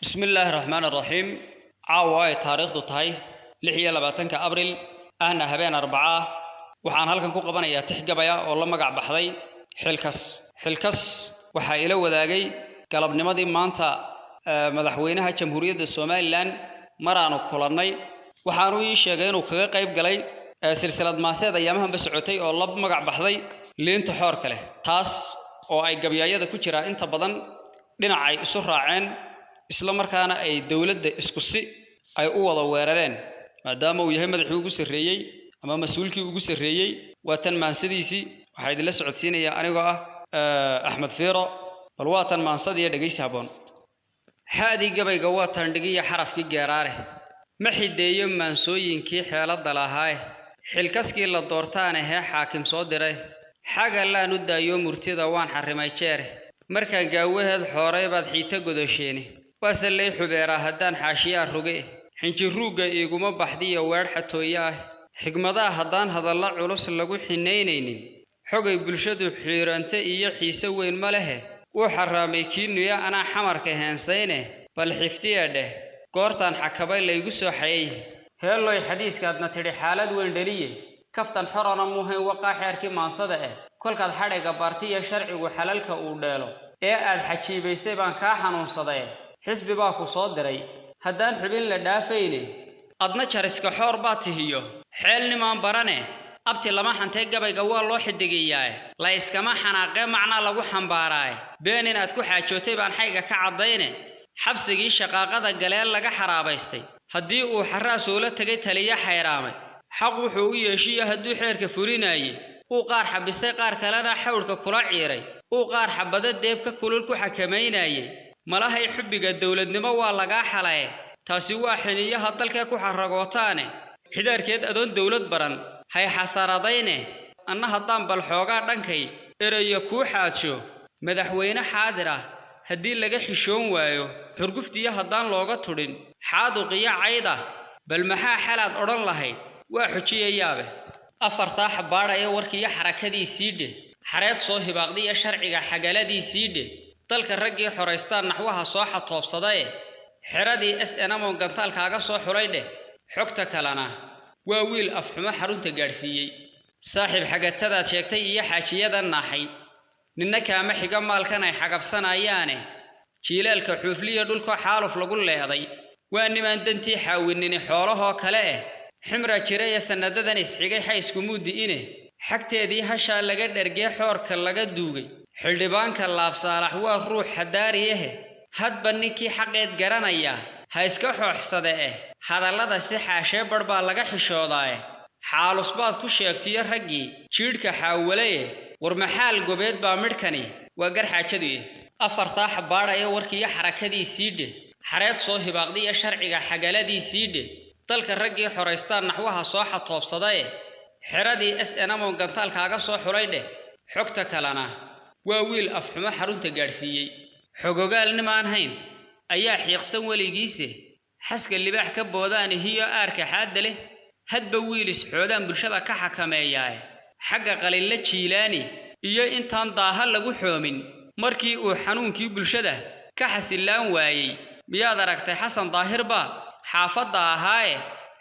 بسم الله الرحمن الرحيم. عاوي تاريخ دتهاي لحية لباتنك أبريل أنا هبين 4 وحان هالكن كو قبانيا تحجبايا oo la magac baxday xilkas waxa ila wadaagay galabnimadii maanta madaxweynaha jamhuuriyadda Soomaaliland maraanu kulanay waxaanu ii sheegay inuu kaga qayb galay silsilad maaseed ayamahan socotay oo la magac baxday leenta xoorka leh taas oo ay gabyayada ku jira inta badan dhinacay isu raaceen isla markaana ay dawladda isku si ay u wada weerareen maadaama uu yahay madaxweynuhu ugu sareeyay ama mas'uulkii ugu sareeyay waatan maansadiisi waxa idin la socodsiinaya anigoo ah Axmed Fiiro bal waatan maansadiya dhageysi haboon haadi gabayga waatan dhigiya xarafkii geeraare ma xideeyo maansooyinkii xeelada lahaay xilkaskii la doortaana hee xaakim soo diray xaga laan u daayo murtida waan xarimay jeer markaan gaawaheed xooray baad xiita godosheeni wasalay xubeera haddaan xaashiyaa roge xinjiruuga iguma baxdiyo weer xatooyaa xigmadaha haddaan hadalla culus lagu xineynaynin xogay bulshadu xiirante iyo xiise weyn ma lehe uu xaraamay kiinuya ana xamarka heensayne bal xiftiya dheh goortan xakabay la igu soo xayay heeloy xadiiskaadna tiri xaalad weyn dhaliye kaftan xorana muuhayn waqaa xeerkii maansada kolkaad xadhiga bartiya sharcigu xalalka uu dheelo ee aad xajiibaysay baan ka xanuunsaday xisbi baa ku soo diray haddaan xubin la dhaafayne adna jariska xoor baa tihiyo xeelnimaan barane abti lama xantay gabayga waa loo xidigiyaa la iskama xanaaqe macna lagu xambaaraay been inaad ku xaajootay baan xayga ka cadayne xabsigii shaqaaqada galeel laga xaraabaystay haddii uu xaraas ula tagay taliya xayraamay xaq wuxuu u yeeshiyo hadduu xeerka fulinaayay uu qaar xabisay qaar kalena xawlka kula ciiray uu qaar xabada deebka kulul ku xakameynayay malahay xubbiga dawladnimo waa laga xalay taasi waa xiniyaha dalka ku xaragootaane xidaarkeed adoon dawlad baran hay xasaaradayne anna haddaan bal xoogaa dhankay erayo ku xaadsho madaxweyne xaadir ah haddii laga xishoon waayo xurguftiya haddaan looga tudhin xaaduqiya cayda bal maxaa xalaad odhan lahayd waa xujiyayaabe afartaa xabaadhaya warkiiyo xarakadiisii dhe xareed soo hibaaqdiya sharciga xagaladiisii dhe dalka raggii xoraystaan naxwaha soo xatoobsadaye xeradii SNM oo gantaalkaaga soo xulay dheh xogta kalena waa wiil afxumo xarunta gaarsiiyay saaxiib xagatadaad sheegtay iyo xaajiyada naaxay ninna kaama xiga maalkan ay xagabsanayaane jiilaalka xuufliya dhulka xaaluf lagu leeday waa niman dantii xaawinini xoolahoo kale ximra jiray sanadadan isxigay xaysku mudiine xagteedii hasha laga dhargay xoorka laga duugay xildhibaanka laabsaalax waa ruux xadaariye hadba ninkii xaqeed garanaya ha iska xooxsade hadallada si xaashee barbaa laga xishoodaa xaalus baad ku sheegtiyo raggii jiidhka xaawalay war maxaal gobeed baa midkani waa gar xaajadu afartaa xabaadhaya warkiiyo xarakadiisii dhe xareed soo hibaaqdiya sharciga xagaladiisii dhe dalka raggii xoraystaan naxwaha soo xatoobsadaye xeradii SNM oo gantaalkaaga soo xulay dheh xogta kalena waa wiil afxumo xarunta gaarsiiyay xogogaalnimaan hayn ayaa xiiqsan weligiise xaska libaax ka boodaan hiyo aarka xaadda leh hadba wiil isxoodaan bulshada ka xakameeyaa xagga qalilla jiilaani iyo intaan daaha lagu xoomin markii uu xanuunkii bulshada ka xasilaan waayay miyaad aragtay xasan daahirba xaafadda ahaaye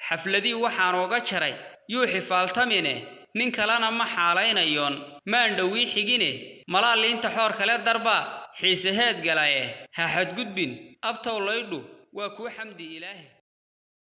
xafladii waxaan uga jaray yuu xifaaltamine nin kalena ma xaalaynayoon maan dhowii xigine malaaliinta xoor kale darba xiisaheed galaye ha xadgudbin abtow laydhu waa ku xamdi ilaahi